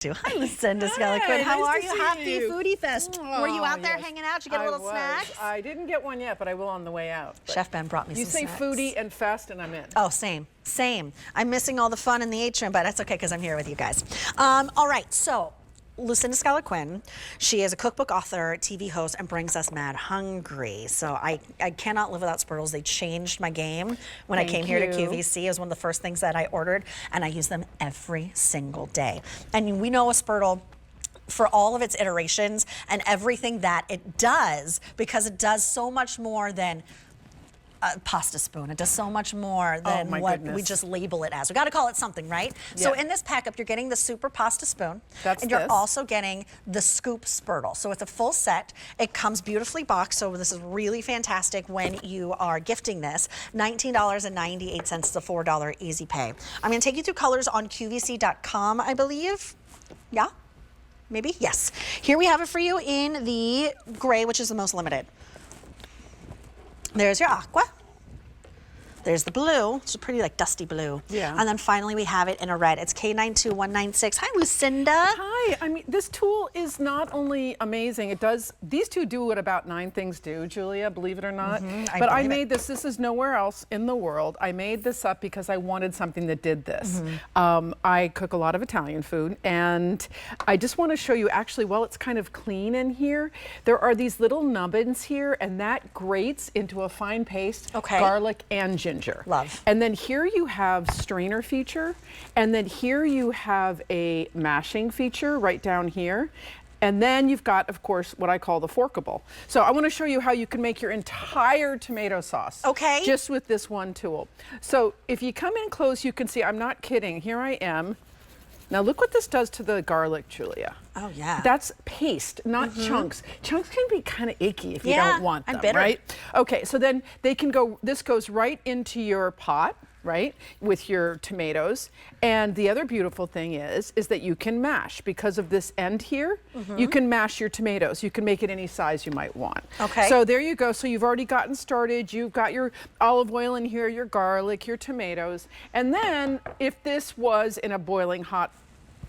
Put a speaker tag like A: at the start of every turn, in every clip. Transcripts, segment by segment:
A: Hi, Lucinda Scalaquin. How are you? Happy Foodie Fest.
B: Oh,
A: were you out there hanging out? Did you get a little snack?
B: I didn't get one yet, but I will on the way out.
A: Chef Ben brought me some snacks.
B: You say foodie and fest, and I'm in.
A: Oh, same. I'm missing all the fun in the atrium, but that's okay because I'm here with you guys. All right, so Lucinda Scalaquin, she is a cookbook author, TV host, and brings us mad hungry. So I cannot live without Spurtles. They changed my game when I came here to QVC. It was one of the first things that I ordered, and I use them every single day. And we know a Spurtle for all of its iterations and everything that it does, because it does so much more than a pasta spoon. It does so much more than what we just label it as. We got to call it something, right? Yeah. So in this pack up, you're getting the super pasta spoon. And you're also getting the scoop Spurtle. So it's a full set. It comes beautifully boxed, so this is really fantastic when you are gifting this. $19.98. It's a $4 easy pay. I'm going to take you through colors on QVC.com, I believe. Yeah? Maybe? Yes. Here we have it for you in the gray, which is the most limited. There's your aqua. There's the blue, it's a pretty like dusty blue.
B: Yeah.
A: And then finally we have it in a red. It's K92196. Hi, Lucinda.
B: Hi. I mean, this tool is not only amazing, these two do what about 9 things do, Julia, believe it or not. But I made this is nowhere else in the world. I made this up because I wanted something that did this. I cook a lot of Italian food, and I just want to show you actually, while it's kind of clean in here, there are these little nubbins here, and that grates into a fine paste, garlic and ginger.
A: Love.
B: And then here you have strainer feature, and then here you have a mashing feature right down here. And then you've got, of course, what I call the forkable. So I want to show you how you can make your entire tomato sauce.
A: Okay.
B: Just with this one tool. So if you come in close, you can see, I'm not kidding, here I am. Now look what this does to the garlic, Julia.
A: Oh yeah.
B: That's paste, not chunks. Chunks can be kind of icky if you don't want them, right? Okay, so then they can go, this goes right into your pot, right, with your tomatoes. And the other beautiful thing is that you can mash. Because of this end here, you can mash your tomatoes. You can make it any size you might want.
A: Okay.
B: So there you go. So you've already gotten started. You've got your olive oil in here, your garlic, your tomatoes. And then if this was in a boiling hot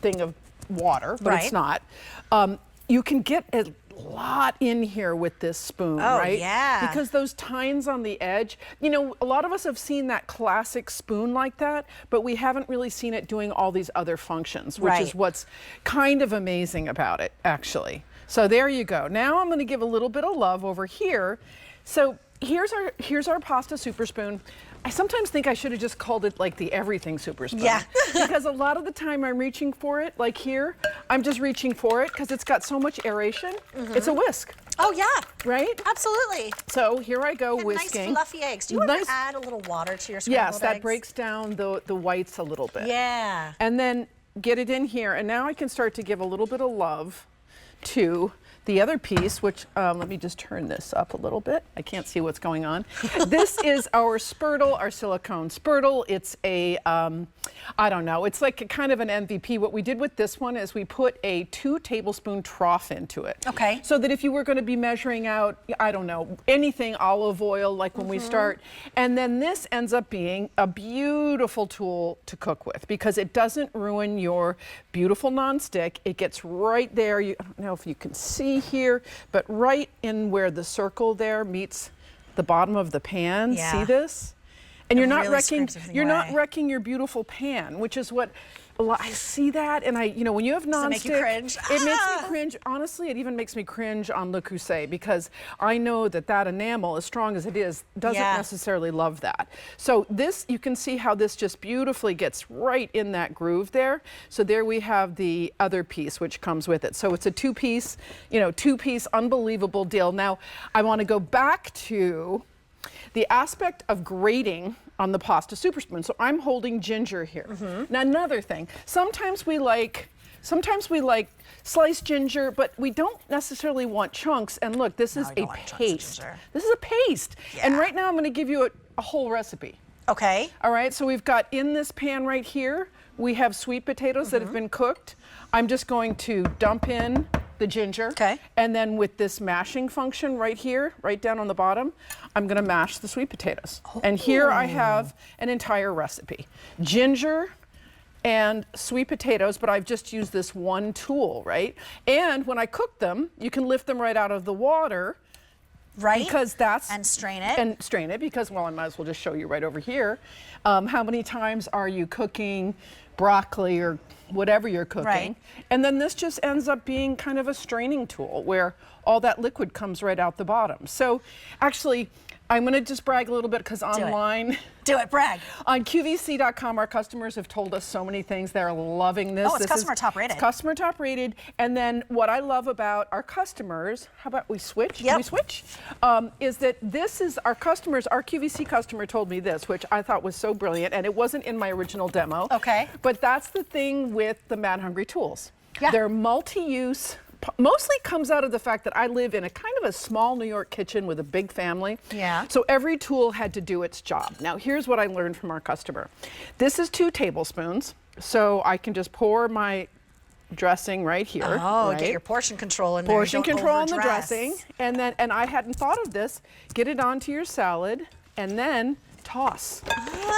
B: thing of water, but it's not, you can get a lot in here with this spoon, right?
A: Yeah.
B: Because those tines on the edge, you know, a lot of us have seen that classic spoon like that, but we haven't really seen it doing all these other functions, which is what's kind of amazing about it, actually. So there you go. Now I'm going to give a little bit of love over here. So here's our pasta super spoon. I sometimes think I should have just called it like the everything super spoon. Yeah. Because a lot of the time I'm reaching for it, like here, I'm just reaching for it because it's got so much aeration. It's a whisk.
A: Oh yeah.
B: Right?
A: Absolutely.
B: So here I go whisking.
A: Nice fluffy eggs. Do you want to add a little water to your scrambled eggs?
B: Yes, that breaks down the whites a little bit.
A: Yeah.
B: And then get it in here, and now I can start to give a little bit of love to the other piece, which, let me just turn this up a little bit. I can't see what's going on. This is our Spurtle, our silicone Spurtle. It's a, I don't know, it's like a kind of an MVP. What we did with this one is we put a 2-tablespoon trough into it. Okay. So that if you were going to be measuring out, I don't know, anything olive oil, like when we start, and then this ends up being a beautiful tool to cook with because it doesn't ruin your beautiful nonstick. It gets right there. I don't know if you can see here, but right in where the circle there meets the bottom of the pan. Yeah. See this? And you're not wrecking your beautiful pan, which is what I see that, and you know, when you have nonstick,
A: make you cringe?
B: It makes me cringe. Honestly, it even makes me cringe on Le Creuset because I know that enamel, as strong as it is, doesn't necessarily love that. So this, you can see how this just beautifully gets right in that groove there. So there we have the other piece which comes with it. So it's a two-piece, unbelievable deal. Now, I want to go back to the aspect of grating on the pasta super spoon. So I'm holding ginger here. Now another thing, sometimes we like sliced ginger, but we don't necessarily want chunks. And look, this is a paste. This is a paste. Yeah. And right now I'm going to give you a whole recipe. Okay. All right, so we've got in this pan right here, we have sweet potatoes that have been cooked. I'm just going to dump in the ginger. Okay. And then with this mashing function right here, right down on the bottom, I'm gonna mash the sweet potatoes. Oh. And here I have an entire recipe. Ginger, and sweet potatoes, but I've just used this one tool, right? And when I cook them, you can lift them right out of the water.
A: Right.
B: Because that's...
A: And strain it.
B: And strain it, because, well, I might as well just show you right over here. How many times are you cooking broccoli or whatever you're cooking?
A: Right.
B: And then this just ends up being kind of a straining tool where all that liquid comes right out the bottom. So actually, I'm going to just brag a little bit because online...
A: Do it, brag.
B: On QVC.com, our customers have told us so many things. They're loving this.
A: Oh, it's customer top rated.
B: It's customer top rated. And then what I love about our customers, how about we switch?
A: Yep.
B: Can we switch? Is that this is our customers, our QVC customer told me this, which I thought was so brilliant, and it wasn't in my original demo.
A: Okay.
B: But that's the thing with the Mad Hungry tools.
A: Yeah.
B: They're multi-use. Mostly comes out of the fact that I live in a kind of a small New York kitchen with a big family.
A: Yeah.
B: So every tool had to do its job. Now here's what I learned from our customer. This is 2 tablespoons, so I can just pour my dressing right here.
A: Oh,
B: right?
A: get your portion control in there.
B: Portion
A: Don't
B: control on the
A: overdress.
B: dressing, and I hadn't thought of this. Get it onto your salad, and then toss.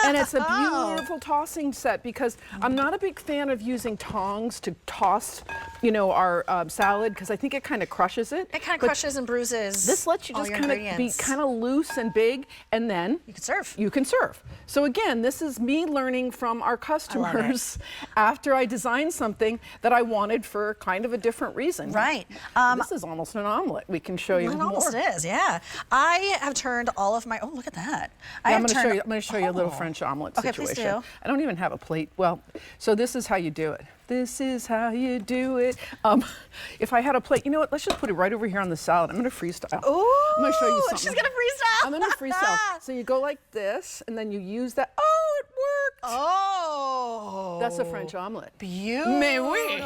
B: And it's a beautiful tossing set because I'm not a big fan of using tongs to toss, you know, our salad because I think it kind of crushes it.
A: It kind of crushes and bruises.
B: This lets you
A: all
B: just
A: your
B: kind of be
A: ingredients.
B: kind of loose and big, and then
A: You can serve.
B: you can serve. So again, this is me learning from our customers after I designed something that I wanted for kind of a different reason.
A: Right.
B: This is almost an omelet. We can show you
A: It
B: more.
A: almost is, yeah. I have turned all of my, oh, look at that.
B: I'm going to show you a little French omelet
A: Okay,
B: situation.
A: please do.
B: I don't even have a plate. Well, so this is how you do it. This is how you do it. If I had a plate, you know what? Let's just put it right over here on the salad. I'm going to freestyle.
A: Ooh,
B: I'm going to show you something.
A: she's going to freestyle.
B: I'm going to freestyle. So you go like this, and then you use that. Oh, it worked.
A: Oh.
B: That's a French omelet.
A: Beautiful.
B: Mais oui.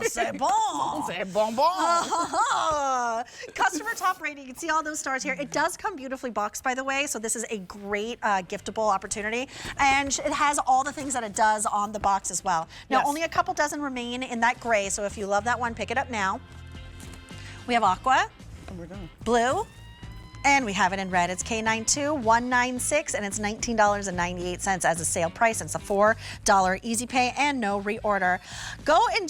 A: C'est bon.
B: C'est bonbon.
A: Customer top rating. You can see all those stars here. It does come beautifully boxed, by the way, so this is a great giftable opportunity. And it has all the things that it does on the box as well. Now,
B: Yes.
A: only a couple dozen remain in that gray, so if you love that one, pick it up now. We have aqua,
B: And we're done.
A: blue, and we have it in red. It's K92196, and it's $19.98 as a sale price. It's a $4 easy pay and no reorder. Go and